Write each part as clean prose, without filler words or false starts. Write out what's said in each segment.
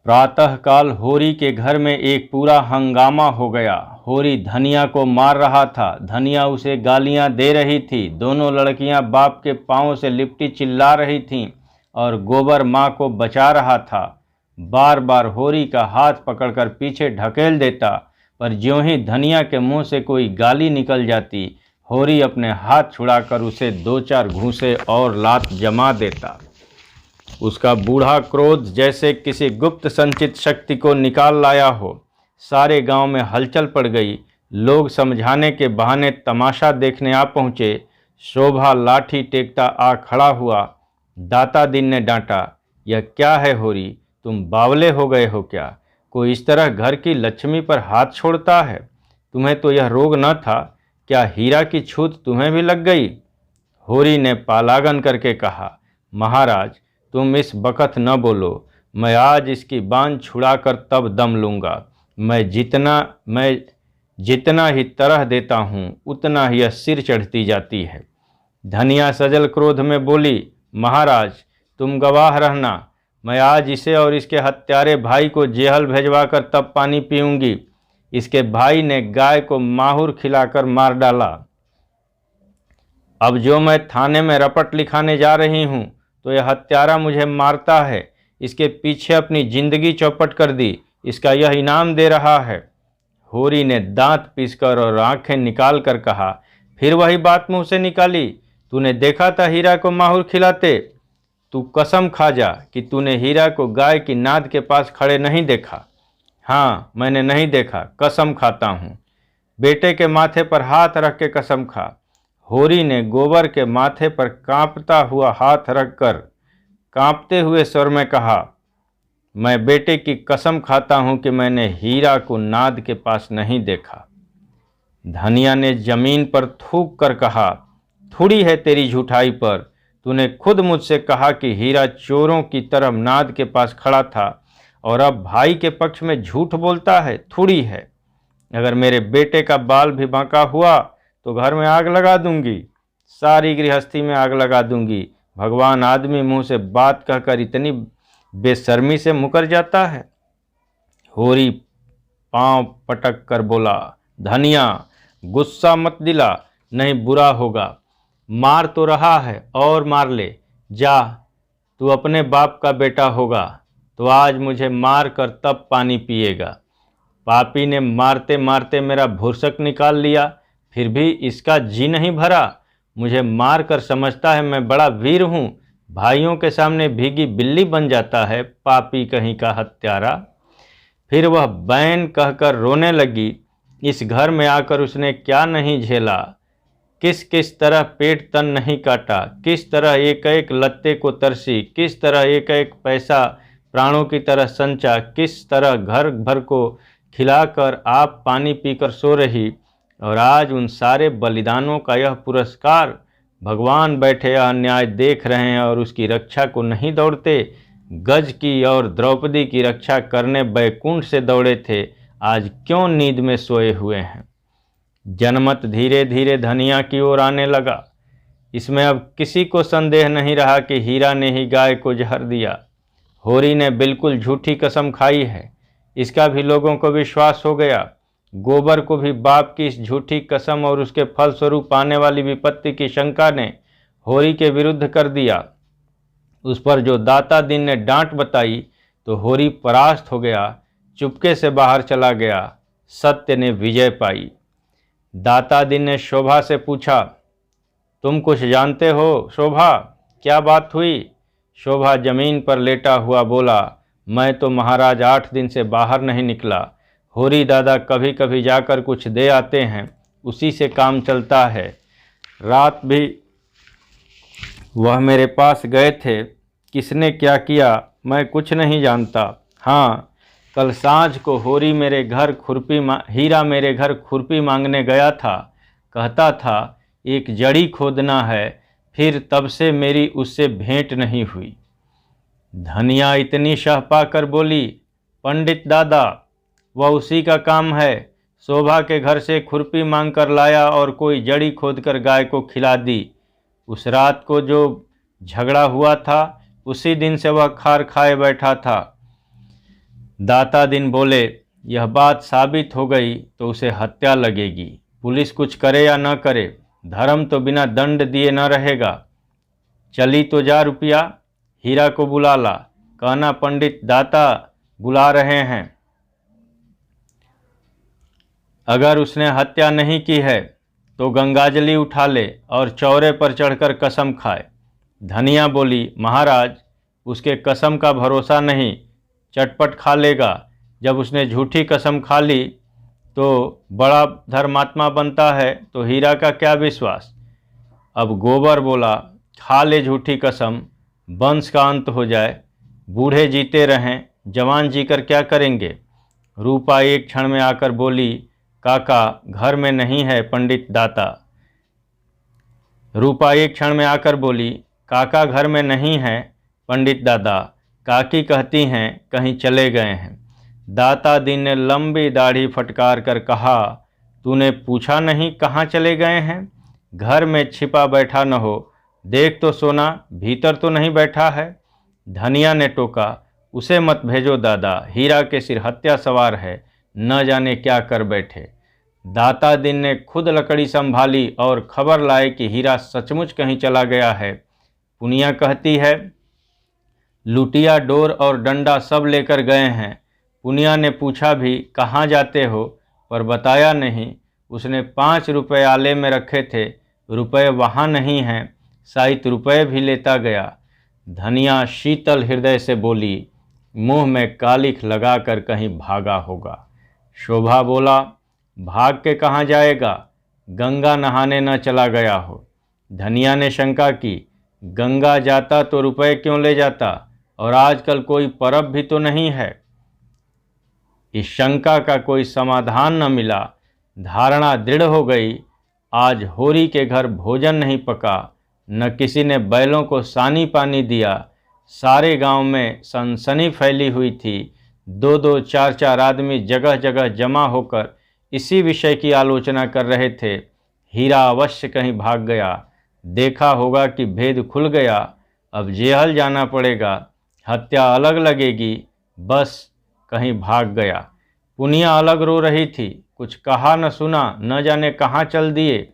प्रातःकाल होरी के घर में एक पूरा हंगामा हो गया। होरी धनिया को मार रहा था, धनिया उसे गालियां दे रही थी। दोनों लड़कियां बाप के पांव से लिपटी चिल्ला रही थीं और गोबर माँ को बचा रहा था। बार बार होरी का हाथ पकड़कर पीछे ढकेल देता, पर ज्यों ही धनिया के मुंह से कोई गाली निकल जाती, होरी अपने हाथ छुड़ाकर उसे दो चार घूंसे और लात जमा देता। उसका बूढ़ा क्रोध जैसे किसी गुप्त संचित शक्ति को निकाल लाया हो। सारे गांव में हलचल पड़ गई। लोग समझाने के बहाने तमाशा देखने आ पहुँचे। शोभा लाठी टेकता आ खड़ा हुआ। दाता दिन ने डांटा, यह क्या है होरी, तुम बावले हो गए हो क्या? कोई इस तरह घर की लक्ष्मी पर हाथ छोड़ता है? तुम्हें तो यह रोग न था, क्या हीरा की छूत तुम्हें भी लग गई? होरी ने पालागन करके कहा, महाराज तुम इस बखत न बोलो, मैं आज इसकी बांध छुड़ाकर तब दम लूँगा। मैं जितना ही तरह देता हूँ उतना ही यह सिर चढ़ती जाती है। धनिया सजल क्रोध में बोली, महाराज तुम गवाह रहना, मैं आज इसे और इसके हत्यारे भाई को जेहल भेजवाकर तब पानी पीऊँगी। इसके भाई ने गाय को माहुर खिलाकर मार डाला। अब जो मैं थाने में रपट लिखाने जा रही हूँ तो यह हत्यारा मुझे मारता है। इसके पीछे अपनी जिंदगी चौपट कर दी, इसका यह इनाम दे रहा है। होरी ने दांत पीसकर और आंखें निकाल कर कहा, फिर वही बात मुंह से निकाली? तूने देखा था हीरा को माहुर खिलाते? तू कसम खा जा कि तूने हीरा को गाय की नाद के पास खड़े नहीं देखा। हाँ, मैंने नहीं देखा, कसम खाता हूँ। बेटे के माथे पर हाथ रख के कसम खा। होरी ने गोबर के माथे पर कांपता हुआ हाथ रखकर कांपते हुए स्वर में कहा, मैं बेटे की कसम खाता हूं कि मैंने हीरा को नाद के पास नहीं देखा। धनिया ने जमीन पर थूक कर कहा, थोड़ी है तेरी झूठाई पर। तूने खुद मुझसे कहा कि हीरा चोरों की तरह नाद के पास खड़ा था और अब भाई के पक्ष में झूठ बोलता है। थोड़ी है, अगर मेरे बेटे का बाल भी बांका हुआ तो घर में आग लगा दूंगी, सारी गृहस्थी में आग लगा दूंगी। भगवान आदमी मुंह से बात कहकर इतनी बेशर्मी से मुकर जाता है। होरी पांव पटक कर बोला, धनिया गुस्सा मत दिला, नहीं बुरा होगा। मार तो रहा है और मार ले। जा, तू अपने बाप का बेटा होगा तो आज मुझे मार कर तब पानी पिएगा। पापी ने मारते मारते मेरा भुर्सक निकाल लिया, फिर भी इसका जी नहीं भरा। मुझे मार कर समझता है मैं बड़ा वीर हूँ, भाइयों के सामने भीगी बिल्ली बन जाता है, पापी कहीं का हत्यारा। फिर वह बैन कहकर रोने लगी। इस घर में आकर उसने क्या नहीं झेला, किस किस तरह पेट तन नहीं काटा, किस तरह एक एक लत्ते को तरसी, किस तरह एक एक पैसा प्राणों की तरह संचा, किस तरह घर भर को खिलाकर आप पानी पीकर सो रही, और आज उन सारे बलिदानों का यह पुरस्कार। भगवान बैठे यह अन्याय देख रहे हैं और उसकी रक्षा को नहीं दौड़ते। गज की और द्रौपदी की रक्षा करने बैकुंठ से दौड़े थे, आज क्यों नींद में सोए हुए हैं? जनमत धीरे धीरे धनिया की ओर आने लगा। इसमें अब किसी को संदेह नहीं रहा कि हीरा ने ही गाय को जहर दिया। होरी ने बिल्कुल झूठी कसम खाई है, इसका भी लोगों को विश्वास हो गया। गोबर को भी बाप की इस झूठी कसम और उसके फलस्वरूप आने वाली विपत्ति की शंका ने होरी के विरुद्ध कर दिया। उस पर जो दाता दिन ने डांट बताई तो होरी परास्त हो गया, चुपके से बाहर चला गया। सत्य ने विजय पाई। दाता दिन ने शोभा से पूछा, तुम कुछ जानते हो शोभा, क्या बात हुई? शोभा जमीन पर लेटा हुआ बोला, मैं तो महाराज 8 दिन से बाहर नहीं निकला। होरी दादा कभी कभी जाकर कुछ दे आते हैं, उसी से काम चलता है। रात भी वह मेरे पास गए थे, किसने क्या किया मैं कुछ नहीं जानता। हाँ, कल सांझ को हीरा मेरे घर खुरपी मांगने गया था। कहता था एक जड़ी खोदना है, फिर तब से मेरी उससे भेंट नहीं हुई। धनिया इतनी शह पाकर बोली, पंडित दादा वह उसी का काम है। शोभा के घर से खुरपी मांग कर लाया और कोई जड़ी खोदकर गाय को खिला दी। उस रात को जो झगड़ा हुआ था उसी दिन से वह खार खाए बैठा था। दाता दिन बोले, यह बात साबित हो गई तो उसे हत्या लगेगी। पुलिस कुछ करे या न करे, धर्म तो बिना दंड दिए न रहेगा। चली तो जा रुपया, हीरा को बुला ला, कहना पंडित दाता बुला रहे हैं। अगर उसने हत्या नहीं की है तो गंगाजली उठा ले और चौरे पर चढ़कर कसम खाए। धनिया बोली, महाराज उसके कसम का भरोसा नहीं, चटपट खा लेगा। जब उसने झूठी कसम खा ली तो बड़ा धर्मात्मा बनता है, तो हीरा का क्या विश्वास। अब गोबर बोला, खा ले झूठी कसम, वंश का अंत हो जाए। बूढ़े जीते रहें, जवान जीकर क्या करेंगे। रूपा एक क्षण में आकर बोली, काका घर में नहीं है पंडित दाता। रूपा एक क्षण में आकर बोली, काका घर में नहीं है पंडित दादा, काकी कहती हैं कहीं चले गए हैं। दाता दिन ने लंबी दाढ़ी फटकार कर कहा, तूने पूछा नहीं कहाँ चले गए हैं। घर में छिपा बैठा न हो, देख तो सोना भीतर तो नहीं बैठा है। धनिया ने टोका, उसे मत भेजो दादा, हीरा के सिर हत्या सवार है, न जाने क्या कर बैठे। दाता दिन ने खुद लकड़ी संभाली और खबर लाए कि हीरा सचमुच कहीं चला गया है। पुनिया कहती है, लुटिया डोर और डंडा सब लेकर गए हैं। पुनिया ने पूछा भी कहाँ जाते हो, पर बताया नहीं। उसने 5 रुपये आले में रखे थे, रुपये वहाँ नहीं हैं, शायद रुपये भी लेता गया। धनिया शीतल हृदय से बोली, मुंह में कालिख लगाकर कहीं भागा होगा। शोभा बोला, भाग के कहाँ जाएगा, गंगा नहाने न चला गया हो। धनिया ने शंका की, गंगा जाता तो रुपए क्यों ले जाता, और आजकल कोई परब भी तो नहीं है। इस शंका का कोई समाधान न मिला। धारणा दृढ़ हो गई, आज होरी के घर भोजन नहीं पका, न किसी ने बैलों को सानी पानी दिया। सारे गांव में सनसनी फैली हुई थी। 2-2, 4-4 आदमी जगह जगह जमा होकर इसी विषय की आलोचना कर रहे थे। हीरा अवश्य कहीं भाग गया, देखा होगा कि भेद खुल गया, अब जेहल जाना पड़ेगा, हत्या अलग लगेगी, बस कहीं भाग गया। पुनिया अलग रो रही थी, कुछ कहा न सुना, न जाने कहाँ चल दिए।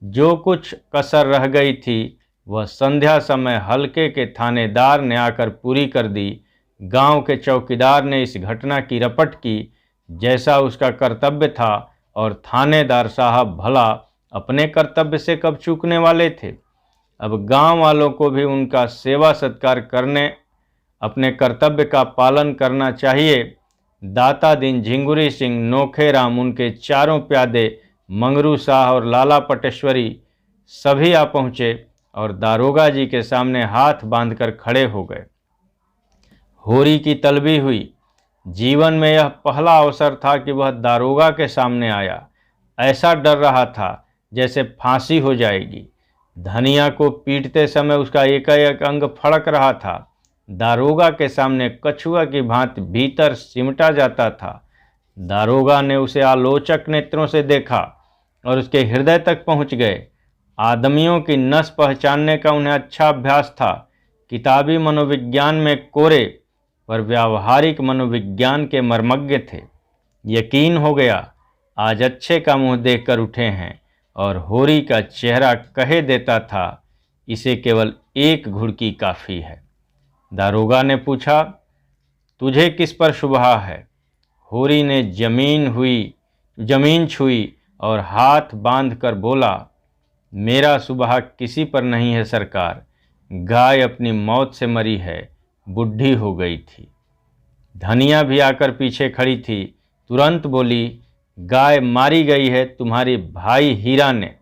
जो कुछ कसर रह गई थी वह संध्या समय हल्के के थानेदार ने आकर पूरी कर दी। गांव के चौकीदार ने इस घटना की रपट की जैसा उसका कर्तव्य था, और थानेदार साहब भला अपने कर्तव्य से कब चूकने वाले थे। अब गांव वालों को भी उनका सेवा सत्कार करने, अपने कर्तव्य का पालन करना चाहिए। दाता दिन, झिंगुरी सिंह, नोखे राम, उनके चारों प्यादे, मंगरू शाह और लाला पटेश्वरी सभी आ पहुँचे और दारोगा जी के सामने हाथ बांधकर खड़े हो गए। होरी की तलबी हुई। जीवन में यह पहला अवसर था कि वह दारोगा के सामने आया। ऐसा डर रहा था जैसे फांसी हो जाएगी। धनिया को पीटते समय उसका एक अंग फड़क रहा था। दारोगा के सामने कछुआ की भांति भीतर सिमटा जाता था। दारोगा ने उसे आलोचक नेत्रों से देखा और उसके हृदय तक पहुंच गए। आदमियों की नस पहचानने का उन्हें अच्छा अभ्यास था। किताबी मनोविज्ञान में कोरे, पर व्यावहारिक मनोविज्ञान के मर्मज्ञ थे। यकीन हो गया, आज अच्छे का मुंह देखकर उठे हैं, और होरी का चेहरा कहे देता था, इसे केवल एक घुड़की काफ़ी है। दारोगा ने पूछा, तुझे किस पर शुबहा है। होरी ने जमीन छुई और हाथ बांधकर बोला, मेरा शुबहा किसी पर नहीं है सरकार। गाय अपनी मौत से मरी है, बुढ़ी हो गई थी। धनिया भी आकर पीछे खड़ी थी, तुरंत बोली, गाय मारी गई है तुम्हारी भाई हीरा ने।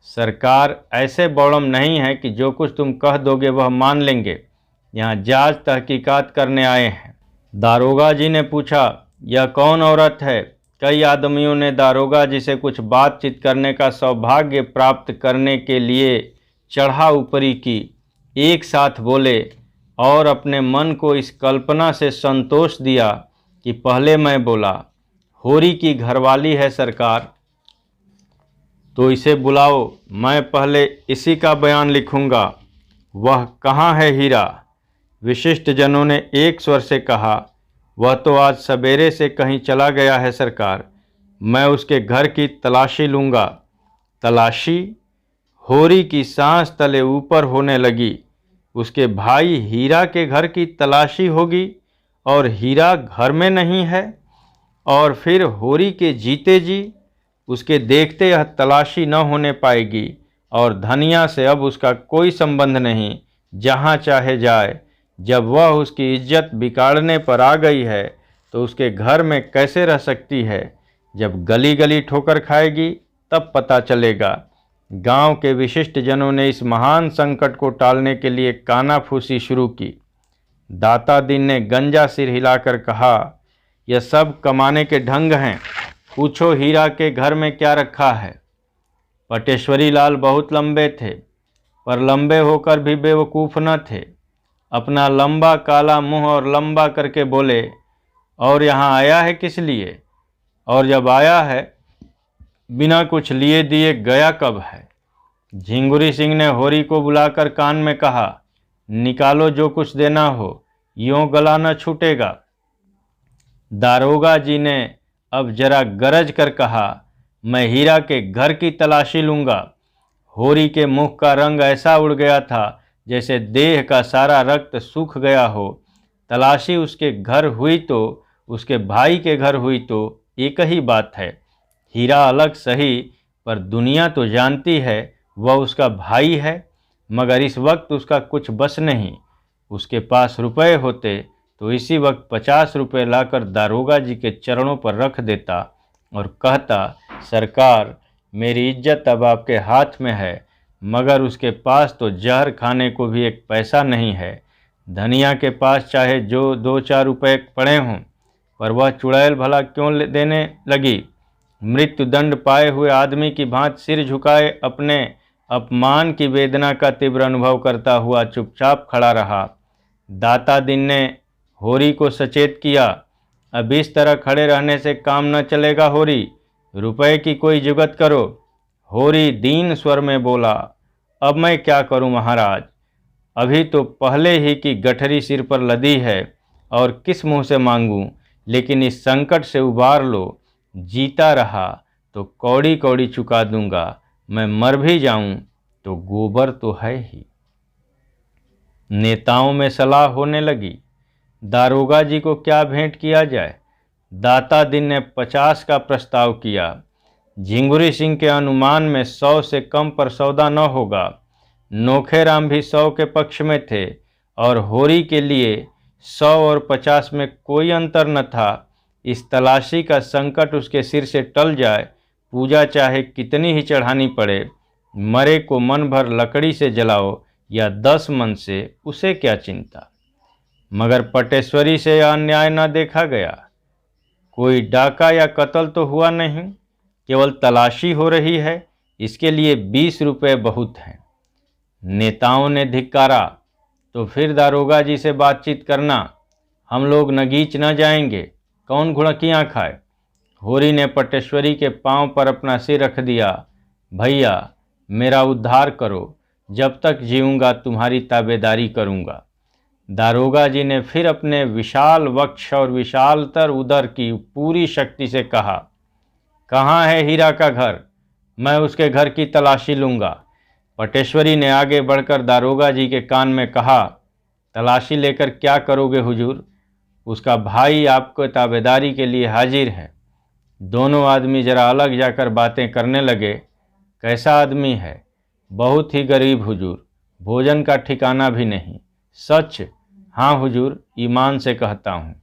सरकार, ऐसे बौड़म नहीं है कि जो कुछ तुम कह दोगे वह मान लेंगे। यहाँ जांच तहकीकात करने आए हैं। दारोगा जी ने पूछा, यह कौन औरत है। कई आदमियों ने दारोगा जी से कुछ बातचीत करने का सौभाग्य प्राप्त करने के लिए चढ़ा ऊपरी की। एक साथ बोले और अपने मन को इस कल्पना से संतोष दिया कि पहले मैं बोला, होरी की घरवाली है सरकार, तो इसे बुलाओ, मैं पहले इसी का बयान लिखूंगा। वह कहाँ है हीरा। विशिष्ट जनों ने एक स्वर से कहा, वह तो आज सवेरे से कहीं चला गया है सरकार। मैं उसके घर की तलाशी लूँगा। तलाशी? होरी की सांस तले ऊपर होने लगी। उसके भाई हीरा के घर की तलाशी होगी और हीरा घर में नहीं है? और फिर होरी के जीते जी उसके देखते यह तलाशी न होने पाएगी और धनिया से अब उसका कोई संबंध नहीं, जहाँ चाहे जाए। जब वह उसकी इज्जत बिगाड़ने पर आ गई है तो उसके घर में कैसे रह सकती है? जब गली गली ठोकर खाएगी तब पता चलेगा। गांव के विशिष्ट जनों ने इस महान संकट को टालने के लिए कानाफूसी शुरू की। दाता दीन ने गंजा सिर हिलाकर कहा, यह सब कमाने के ढंग हैं। पूछो हीरा के घर में क्या रखा है। पटेश्वरी लाल बहुत लंबे थे, पर लंबे होकर भी बेवकूफ़ न थे। अपना लंबा काला मुंह और लंबा करके बोले, और यहाँ आया है किस लिए? और जब आया है बिना कुछ लिए दिए गया कब है? झिंगुरी सिंह ने होरी को बुलाकर कान में कहा, निकालो जो कुछ देना हो, यूँ गला न छूटेगा। दारोगा जी ने अब जरा गरज कर कहा, मैं हीरा के घर की तलाशी लूँगा। होरी के मुख का रंग ऐसा उड़ गया था जैसे देह का सारा रक्त सूख गया हो। तलाशी उसके घर हुई तो उसके भाई के घर हुई तो एक ही बात है। हीरा अलग सही, पर दुनिया तो जानती है वह उसका भाई है। मगर इस वक्त उसका कुछ बस नहीं। उसके पास रुपए होते तो इसी वक्त 50 रुपये लाकर दारोगा जी के चरणों पर रख देता और कहता, सरकार मेरी इज्जत अब आपके हाथ में है। मगर उसके पास तो जहर खाने को भी एक पैसा नहीं है। धनिया के पास चाहे जो 2-4 रुपये पड़े हों, पर वह चुड़ैल भला क्यों देने लगी? मृत्युदंड पाए हुए आदमी की भांति सिर झुकाए अपने अपमान की वेदना का तीव्र अनुभव करता हुआ चुपचाप खड़ा रहा। दाता दिन ने होरी को सचेत किया, अब इस तरह खड़े रहने से काम न चलेगा होरी, रुपए की कोई जुगत करो। होरी दीन स्वर में बोला, अब मैं क्या करूं महाराज, अभी तो पहले ही की गठरी सिर पर लदी है और किस मुंह से मांगूं, लेकिन इस संकट से उबार लो। जीता रहा तो कौड़ी कौड़ी चुका दूंगा, मैं मर भी जाऊं तो गोबर तो है ही। नेताओं में सलाह होने लगी, दारोगा जी को क्या भेंट किया जाए। दाता दिन ने 50 का प्रस्ताव किया। झिंगुरी सिंह के अनुमान में 100 से कम पर सौदा न होगा। नोखेराम भी 100 के पक्ष में थे और होरी के लिए 100 और 50 में कोई अंतर न था। इस तलाशी का संकट उसके सिर से टल जाए, पूजा चाहे कितनी ही चढ़ानी पड़े, मरे को मन भर लकड़ी से जलाओ या 10 मन से, उसे क्या चिंता। मगर पटेश्वरी से यह अन्याय न देखा गया। कोई डाका या कत्ल तो हुआ नहीं, केवल तलाशी हो रही है, इसके लिए 20 रुपये बहुत हैं। नेताओं ने धिक्कारा, तो फिर दारोगा जी से बातचीत करना, हम लोग नगीच न जाएंगे, कौन घुड़कियाँ खाए। होरी ने पटेश्वरी के पांव पर अपना सिर रख दिया, भैया मेरा उद्धार करो, जब तक जीऊँगा तुम्हारी ताबेदारी करूँगा। दारोगा जी ने फिर अपने विशाल वक्ष और विशालतर उदर की पूरी शक्ति से कहा, कहाँ है हीरा का घर, मैं उसके घर की तलाशी लूँगा। पटेश्वरी ने आगे बढ़कर दारोगा जी के कान में कहा, तलाशी लेकर क्या करोगे हुजूर, उसका भाई आपको ताबेदारी के लिए हाजिर है। दोनों आदमी जरा अलग जाकर बातें करने लगे। कैसा आदमी है? बहुत ही गरीब हुजूर, भोजन का ठिकाना भी नहीं। सच? हाँ हुजूर, ईमान से कहता हूँ।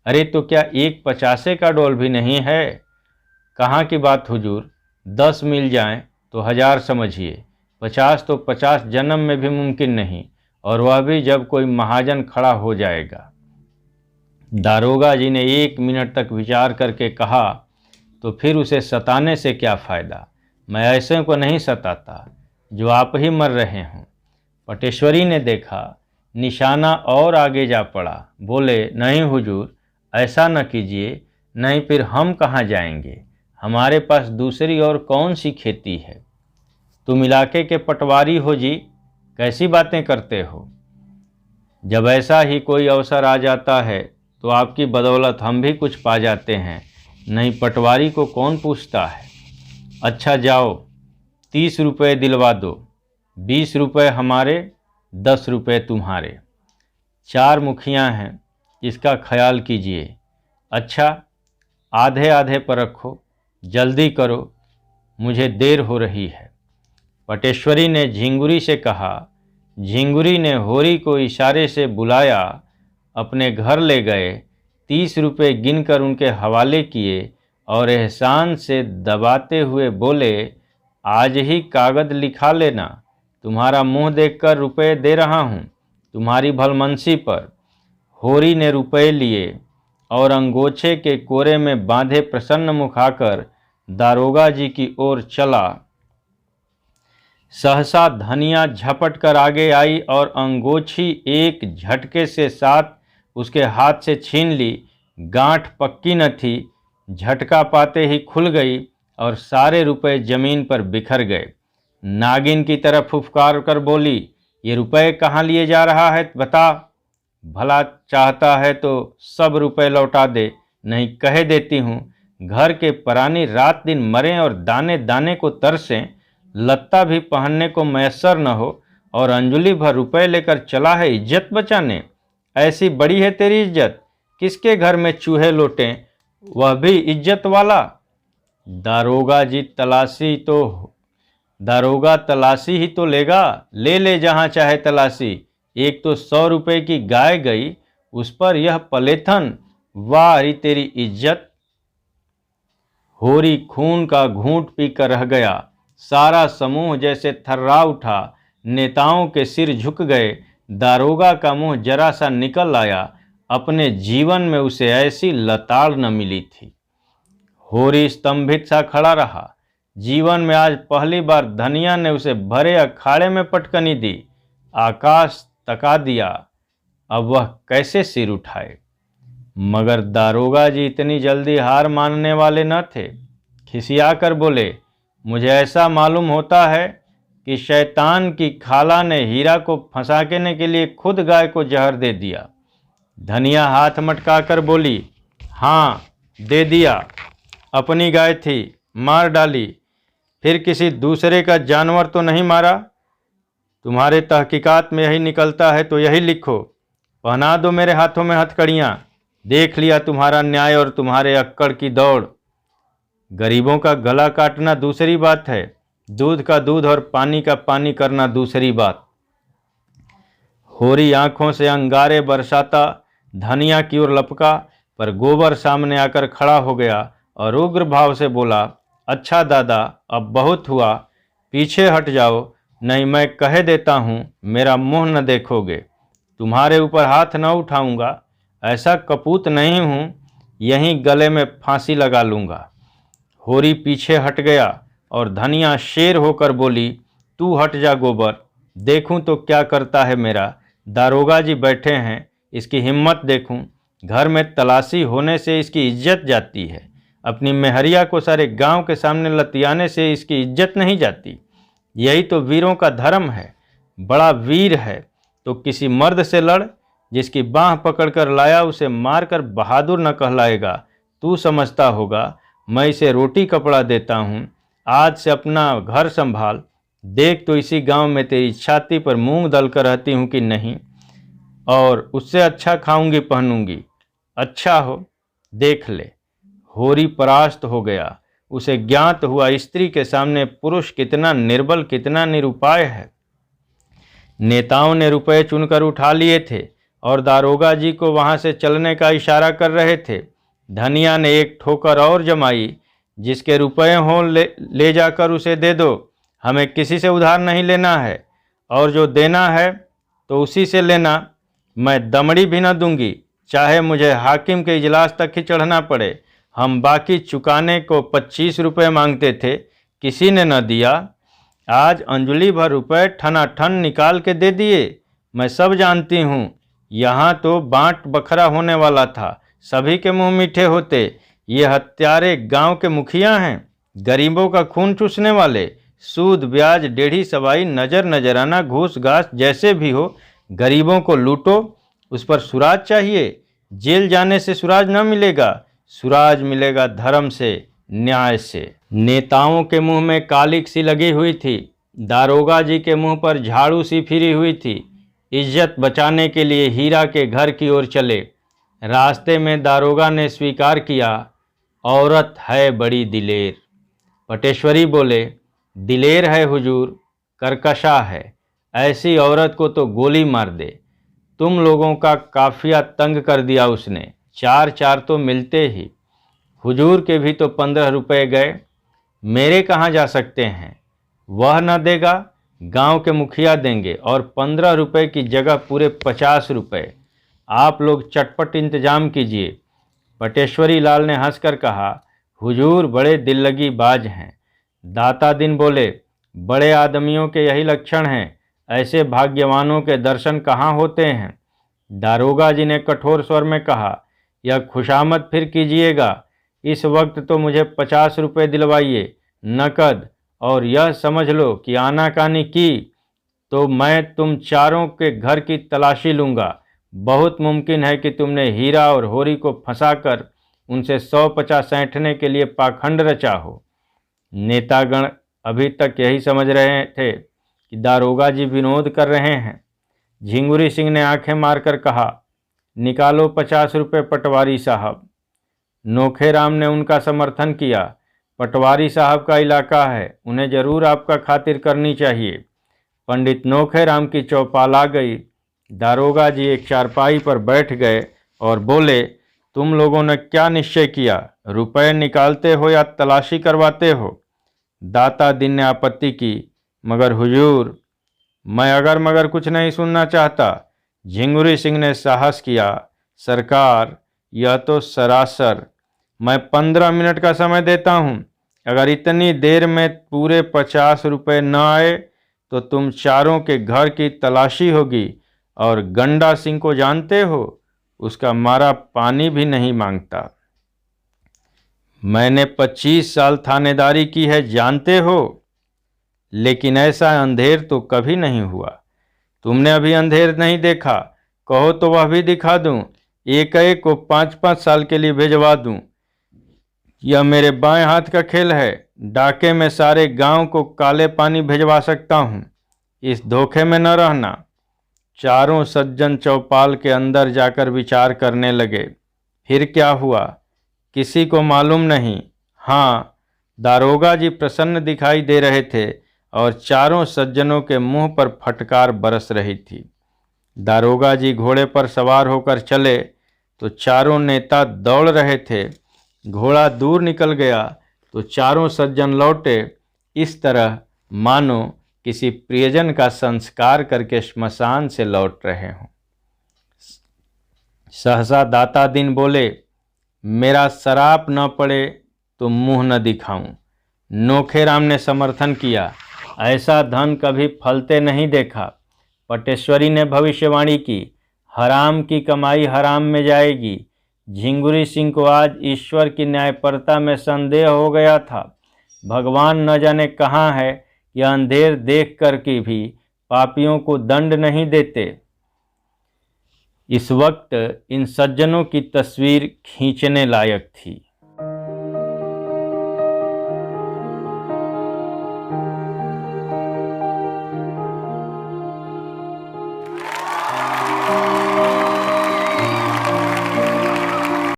अरे तो क्या एक 50 का डोल भी नहीं है? कहाँ की बात हुजूर, 10 मिल जाएं तो 1000 समझिए, 50 तो 50 जन्म में भी मुमकिन नहीं, और वह भी जब कोई महाजन खड़ा हो जाएगा। दारोगा जी ने 1 मिनट तक विचार करके कहा, तो फिर उसे सताने से क्या फ़ायदा, मैं ऐसे को नहीं सताता जो आप ही मर रहे हों। पटेश्वरी ने देखा, निशाना और आगे जा पड़ा, बोले, नहीं हुजूर, ऐसा न कीजिए, नहीं फिर हम कहाँ जाएंगे, हमारे पास दूसरी और कौन सी खेती है। तुम इलाके के पटवारी हो जी, कैसी बातें करते हो। जब ऐसा ही कोई अवसर आ जाता है तो आपकी बदौलत हम भी कुछ पा जाते हैं, नहीं पटवारी को कौन पूछता है। अच्छा जाओ, 30 रुपये दिलवा दो, 20 रुपये हमारे, 10 रुपये तुम्हारे। 4 मुखिया हैं, इसका ख्याल कीजिए। अच्छा, आधे आधे पर रखो, जल्दी करो, मुझे देर हो रही है। पटेश्वरी ने झिंगुरी से कहा। झिंगुरी ने होरी को इशारे से बुलाया, अपने घर ले गए, 30 रुपये गिनकर उनके हवाले किए और एहसान से दबाते हुए बोले, आज ही कागज़ लिखा लेना, तुम्हारा मुंह देखकर रुपए दे रहा हूँ, तुम्हारी भलमनसी पर। होरी ने रुपए लिए और अंगोछे के कोरे में बांधे प्रसन्न मुख आकर दारोगा जी की ओर चला। सहसा धनिया झपट कर आगे आई और अंगोछी एक झटके से साथ उसके हाथ से छीन ली। गांठ पक्की न थी, झटका पाते ही खुल गई और सारे रुपए जमीन पर बिखर गए। नागिन की तरह फुफकार कर बोली, ये रुपए कहाँ लिए जा रहा है, बता। भला चाहता है तो सब रुपए लौटा दे, नहीं कह देती हूँ घर के परानी रात दिन मरें और दाने दाने को तरसें, लत्ता भी पहनने को मैसर न हो और अंजुली भर रुपए लेकर चला है इज्जत बचाने। ऐसी बड़ी है तेरी इज्जत, किसके घर में चूहे लोटें, वह भी इज्जत वाला। दारोगा तलाशी ही तो लेगा, ले ले जहाँ चाहे तलाशी। एक तो 100 रुपये की गाय गई, उस पर यह पलेथन, वाह अरी तेरी इज्जत। होरी खून का घूंट पीकर रह गया। सारा समूह जैसे थर्रा उठा, नेताओं के सिर झुक गए। दारोगा का मुंह जरा सा निकल आया, अपने जीवन में उसे ऐसी लताड़ न मिली थी। होरी स्तंभित सा खड़ा रहा। जीवन में आज पहली बार धनिया ने उसे भरे अखाड़े में पटकनी दी। आकाश तका दिया, अब वह कैसे सिर उठाए। मगर दारोगा जी इतनी जल्दी हार मानने वाले न थे। खिसिया कर बोले, मुझे ऐसा मालूम होता है कि शैतान की खाला ने हीरा को फंसाने के लिए खुद गाय को जहर दे दिया। धनिया हाथ मटका कर बोली, हाँ दे दिया, अपनी गाय थी, मार डाली, फिर किसी दूसरे का जानवर तो नहीं मारा। तुम्हारे तहकीकात में यही निकलता है तो यही लिखो। पहना दो मेरे हाथों में हथकड़ियाँ, देख लिया तुम्हारा न्याय और तुम्हारे अक्कड़ की दौड़। गरीबों का गला काटना दूसरी बात है, दूध का दूध और पानी का पानी करना दूसरी बात। होरी आंखों से अंगारे बरसाता धनिया की ओर लपका, पर गोबर सामने आकर खड़ा हो गया और उग्र भाव से बोला, अच्छा दादा, अब बहुत हुआ, पीछे हट जाओ, नहीं मैं कह देता हूँ मेरा मुंह न देखोगे, तुम्हारे ऊपर हाथ न उठाऊंगा, ऐसा कपूत नहीं हूँ, यहीं गले में फांसी लगा लूँगा। होरी पीछे हट गया और धनिया शेर होकर बोली, तू हट जा गोबर, देखूं तो क्या करता है मेरा। दारोगा जी बैठे हैं, इसकी हिम्मत देखूं। घर में तलाशी होने से इसकी इज्जत जाती है, अपनी मेहरिया को सारे गांव के सामने लतियाने से इसकी इज्जत नहीं जाती। यही तो वीरों का धर्म है। बड़ा वीर है तो किसी मर्द से लड़, जिसकी बाँह पकड़कर लाया उसे मारकर बहादुर न कहलाएगा। तू समझता होगा मैं इसे रोटी कपड़ा देता हूँ, आज से अपना घर संभाल, देख तो इसी गांव में तेरी छाती पर मूंग दलकर रहती हूँ कि नहीं, और उससे अच्छा खाऊंगी पहनूंगी। अच्छा हो, देख ले। होरी परास्त हो गया। उसे ज्ञात हुआ स्त्री के सामने पुरुष कितना निर्बल, कितना निरुपाय है। नेताओं ने रुपए चुनकर उठा लिए थे और दारोगा जी को वहां से चलने का इशारा कर रहे थे। धनिया ने एक ठोकर और जमाई, जिसके रुपए हों ले जाकर उसे दे दो, हमें किसी से उधार नहीं लेना है, और जो देना है तो उसी से लेना, मैं दमड़ी भी न दूंगी, चाहे मुझे हाकिम के इजलास तक ही चढ़ना पड़े। हम बाकी चुकाने को 25 रुपये मांगते थे, किसी ने न दिया, आज अंजुली भर रुपए ठनाठन निकाल के दे दिए। मैं सब जानती हूँ, यहाँ तो बाँट बखरा होने वाला था, सभी के मुंह मीठे होते। ये हत्यारे गांव के मुखिया हैं, गरीबों का खून चूसने वाले, सूद ब्याज डेढ़ी सवाई नजर नजराना घूस घास जैसे भी हो, गरीबों को लूटो, उस पर सुराज चाहिए। जेल जाने से सुराज न मिलेगा, सुराज मिलेगा धर्म से, न्याय से। नेताओं के मुंह में कालिक सी लगी हुई थी, दारोगा जी के मुंह पर झाड़ू सी फिरी हुई थी। इज्जत बचाने के लिए हीरा के घर की ओर चले। रास्ते में दारोगा ने स्वीकार किया, औरत है बड़ी दिलेर। पटेश्वरी बोले, दिलेर है हुजूर, करकशा है, ऐसी औरत को तो गोली मार दे। तुम लोगों का काफिया तंग कर दिया उसने, 4 तो मिलते ही। हुजूर के भी तो 15 रुपए गए, मेरे कहाँ जा सकते हैं। वह न देगा, गांव के मुखिया देंगे, और 15 रुपए की जगह पूरे 50 रुपए। आप लोग चटपट इंतजाम कीजिए। पटेश्वरी लाल ने हंसकर कहा, हुजूर बड़े दिल लगी बाज हैं। दाता दिन बोले, बड़े आदमियों के यही लक्षण हैं, ऐसे भाग्यवानों के दर्शन कहाँ होते हैं। दारोगा जी ने कठोर स्वर में कहा, यह खुशामद फिर कीजिएगा, इस वक्त तो मुझे 50 रुपये दिलवाइए नकद, और यह समझ लो कि आनाकानी की तो मैं तुम चारों के घर की तलाशी लूँगा। बहुत मुमकिन है कि तुमने हीरा और होरी को फंसाकर उनसे 150 ऐंठने के लिए पाखंड रचा हो। नेतागण अभी तक यही समझ रहे थे कि दारोगा जी विनोद कर रहे हैं। झिंगुरी सिंह ने आंखें मारकर कहा, निकालो 50 रुपये पटवारी साहब। नोखेराम ने उनका समर्थन किया, पटवारी साहब का इलाका है, उन्हें जरूर आपका खातिर करनी चाहिए। पंडित नोखेराम की चौपाल आ गई। दारोगा जी एक चारपाई पर बैठ गए और बोले, तुम लोगों ने क्या निश्चय किया, रुपए निकालते हो या तलाशी करवाते हो। दाता दिन ने आपत्ति की, मगर हुजूर, मैं अगर मगर कुछ नहीं सुनना चाहता। झिंगुरी सिंह ने साहस किया, सरकार यह तो सरासर, मैं 15 मिनट का समय देता हूँ। अगर इतनी देर में पूरे 50 रुपये न आए तो तुम चारों के घर की तलाशी होगी, और गंडा सिंह को जानते हो, उसका मारा पानी भी नहीं मांगता। मैंने 25 साल थानेदारी की है, जानते हो, लेकिन ऐसा अंधेर तो कभी नहीं हुआ। तुमने अभी अंधेर नहीं देखा, कहो तो वह भी दिखा दूं, एक एक को 5-5 साल के लिए भिजवा दूं। यह मेरे बाएं हाथ का खेल है, डाके में सारे गांव को काले पानी भिजवा सकता हूं, इस धोखे में न रहना। चारों सज्जन चौपाल के अंदर जाकर विचार करने लगे। फिर क्या हुआ किसी को मालूम नहीं। हाँ, दारोगा जी प्रसन्न दिखाई दे रहे थे और चारों सज्जनों के मुंह पर फटकार बरस रही थी। दारोगा जी घोड़े पर सवार होकर चले तो चारों नेता दौड़ रहे थे। घोड़ा दूर निकल गया तो चारों सज्जन लौटे, इस तरह मानो किसी प्रियजन का संस्कार करके श्मशान से लौट रहे हों। सहसा दाता दिन बोले, मेरा शराप न पड़े तो मुंह न दिखाऊं। नोखेराम ने समर्थन किया, ऐसा धन कभी फलते नहीं देखा। पटेश्वरी ने भविष्यवाणी की, हराम की कमाई हराम में जाएगी। झिंगुरी सिंह को आज ईश्वर की न्यायपरता में संदेह हो गया था। भगवान न जाने कहाँ है, यह अंधेर देख कर के भी पापियों को दंड नहीं देते। इस वक्त इन सज्जनों की तस्वीर खींचने लायक थी।